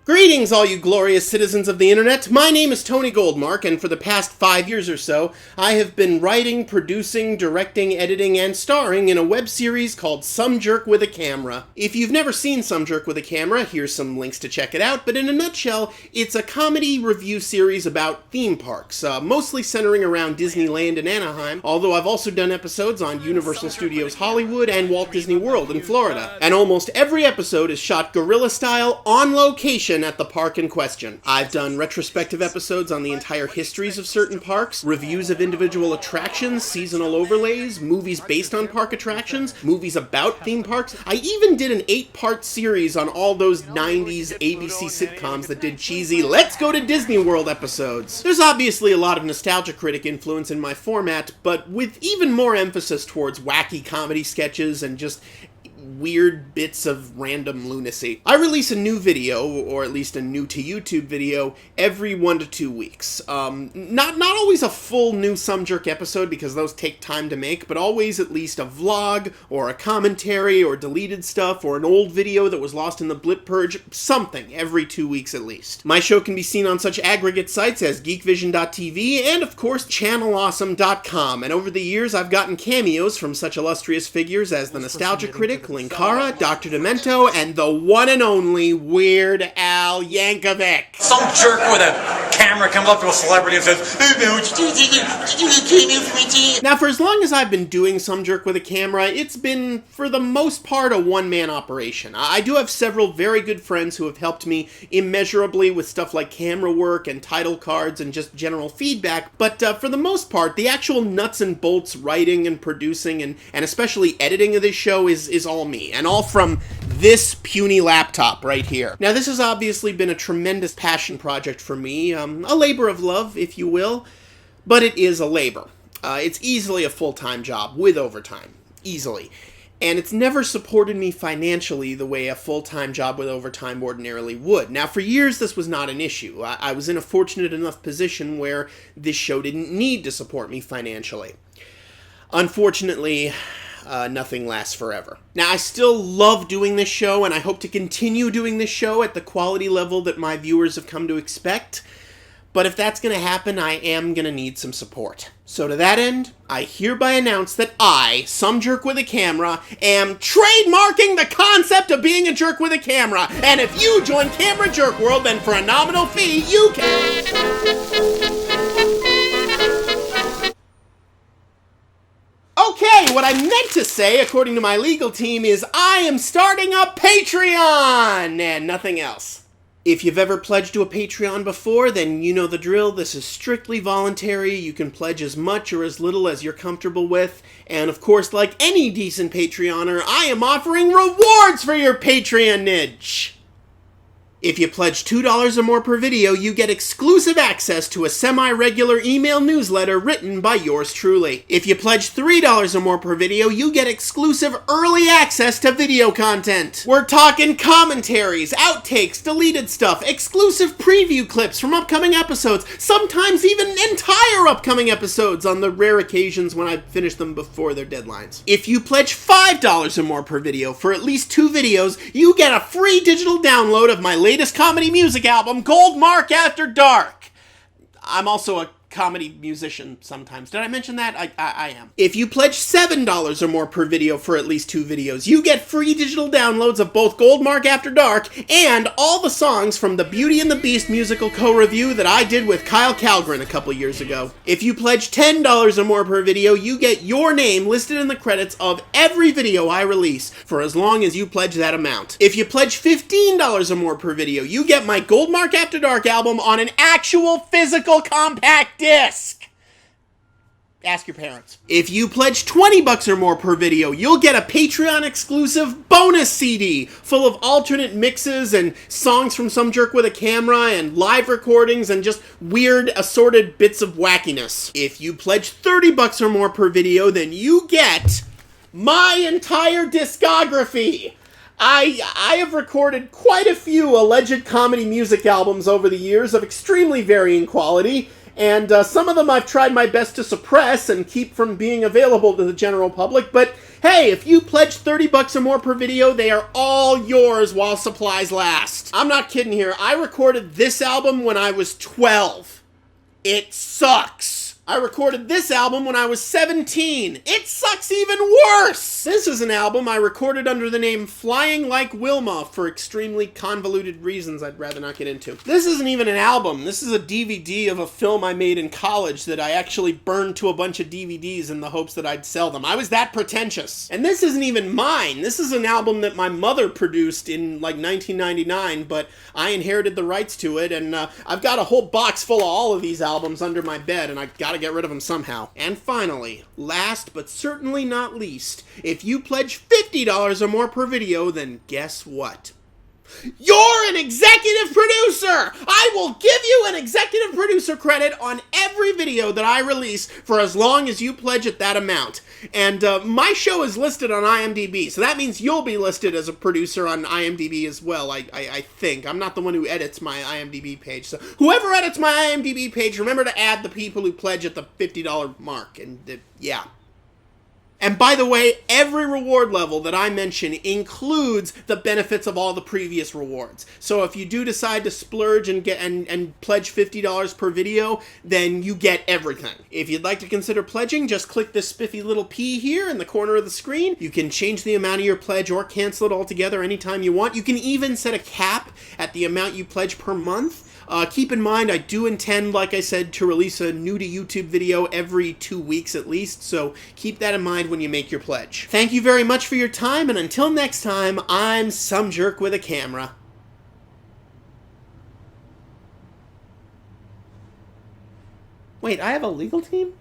Greetings, all you glorious citizens of the internet. My name is Tony Goldmark, and for the past 5 years or so, I have been writing, producing, directing, editing, and starring in a web series called Some Jerk with a Camera. If you've never seen Some Jerk with a Camera, here's some links to check it out, but in a nutshell, it's a comedy review series about theme parks, mostly centering around Disneyland in Anaheim, although I've also done episodes on Universal Studios Hollywood and Walt Disney World in Florida. And almost every episode is shot guerrilla style, on location, at the park in question. I've done retrospective episodes on the entire histories of certain parks, reviews of individual attractions, seasonal overlays, movies based on park attractions, movies about theme parks. I even did an 8-part series on all those 90s ABC sitcoms that did cheesy "Let's Go to Disney World" episodes. There's obviously a lot of nostalgia critic influence in my format, but with even more emphasis towards wacky comedy sketches and just weird bits of random lunacy. I release a new video, or at least a new to YouTube video, every 1 to 2 weeks. Not always a full new Some Jerk episode, because those take time to make, but always at least a vlog, or a commentary, or deleted stuff, or an old video that was lost in the Blip Purge, something every 2 weeks at least. My show can be seen on such aggregate sites as GeekVision.tv and, of course, ChannelAwesome.com, and over the years I've gotten cameos from such illustrious figures as the Nostalgia Critic, Linkara, Dr. Demento, and the one and only Weird Al Yankovic. Some jerk with a camera comes up to a celebrity and says, "Hey man, did you do a cameo for me?" Now, for as long as I've been doing Some Jerk with a Camera, it's been, for the most part, a one-man operation. I do have several very good friends who have helped me immeasurably with stuff like camera work and title cards and just general feedback, but for the most part, the actual nuts and bolts writing and producing and especially editing of this show is all me, and all from this puny laptop right here. Now, this has obviously been a tremendous passion project for me, a labor of love, if you will, but it is a labor. It's easily a full-time job, with overtime. Easily. And it's never supported me financially the way a full-time job with overtime ordinarily would. Now, for years, this was not an issue. I was in a fortunate enough position where this show didn't need to support me financially. Unfortunately, nothing lasts forever. Now, I still love doing this show, and I hope to continue doing this show at the quality level that my viewers have come to expect. But if that's going to happen, I am going to need some support. So to that end, I hereby announce that I, Some Jerk with a Camera, am trademarking the concept of being a jerk with a camera. And if you join Camera Jerk World, then for a nominal fee, you can... Okay, what I meant to say, according to my legal team, is I am starting a Patreon, and nothing else. If you've ever pledged to a Patreon before, then you know the drill. This is strictly voluntary. You can pledge as much or as little as you're comfortable with. And of course, like any decent Patreoner, I am offering rewards for your Patreonage. If you pledge $2 or more per video, you get exclusive access to a semi-regular email newsletter written by yours truly. If you pledge $3 or more per video, you get exclusive early access to video content. We're talking commentaries, outtakes, deleted stuff, exclusive preview clips from upcoming episodes, sometimes even entire upcoming episodes on the rare occasions when I finish them before their deadlines. If you pledge $5 or more per video for at least 2 videos, you get a free digital download of my latest comedy music album, Goldmark After Dark. I'm also a comedy musician sometimes. Did I mention that? I am. If you pledge $7 or more per video for at least 2 videos, you get free digital downloads of both Goldmark After Dark and all the songs from the Beauty and the Beast musical co-review that I did with Kyle Calgren a couple years ago. If you pledge $10 or more per video, you get your name listed in the credits of every video I release for as long as you pledge that amount. If you pledge $15 or more per video, you get my Goldmark After Dark album on an actual physical compact disc. Ask your parents. If you pledge $20 or more per video, you'll get a Patreon-exclusive bonus CD full of alternate mixes and songs from Some Jerk with a Camera and live recordings and just weird assorted bits of wackiness. If you pledge $30 or more per video, then you get my entire discography. I have recorded quite a few alleged comedy music albums over the years of extremely varying quality, And some of them I've tried my best to suppress and keep from being available to the general public, but hey, if you pledge 30 bucks or more per video, they are all yours while supplies last. I'm not kidding here. I recorded this album when I was 12. It sucks. I recorded this album when I was 17. It sucks even worse! This is an album I recorded under the name Flying Like Wilma for extremely convoluted reasons I'd rather not get into. This isn't even an album. This is a DVD of a film I made in college that I actually burned to a bunch of DVDs in the hopes that I'd sell them. I was that pretentious. And this isn't even mine. This is an album that my mother produced in like 1999, but I inherited the rights to it, and I've got a whole box full of all of these albums under my bed, and I gotta get rid of them somehow. And finally, last but certainly not least, if you pledge $50 or more per video, then guess what? You're an executive producer! I will give you an executive producer credit on every video that I release for as long as you pledge at that amount. And my show is listed on IMDb, so that means you'll be listed as a producer on IMDb as well, I think. I'm not the one who edits my IMDb page, so whoever edits my IMDb page, remember to add the people who pledge at the $50 mark, and yeah. And by the way, every reward level that I mention includes the benefits of all the previous rewards. So if you do decide to splurge and pledge $50 per video, then you get everything. If you'd like to consider pledging, just click this spiffy little P here in the corner of the screen. You can change the amount of your pledge or cancel it altogether anytime you want. You can even set a cap at the amount you pledge per month. Keep in mind, I do intend, like I said, to release a new to YouTube video every 2 weeks at least, so keep that in mind when you make your pledge. Thank you very much for your time, and until next time, I'm some jerk with a camera. Wait, I have a legal team?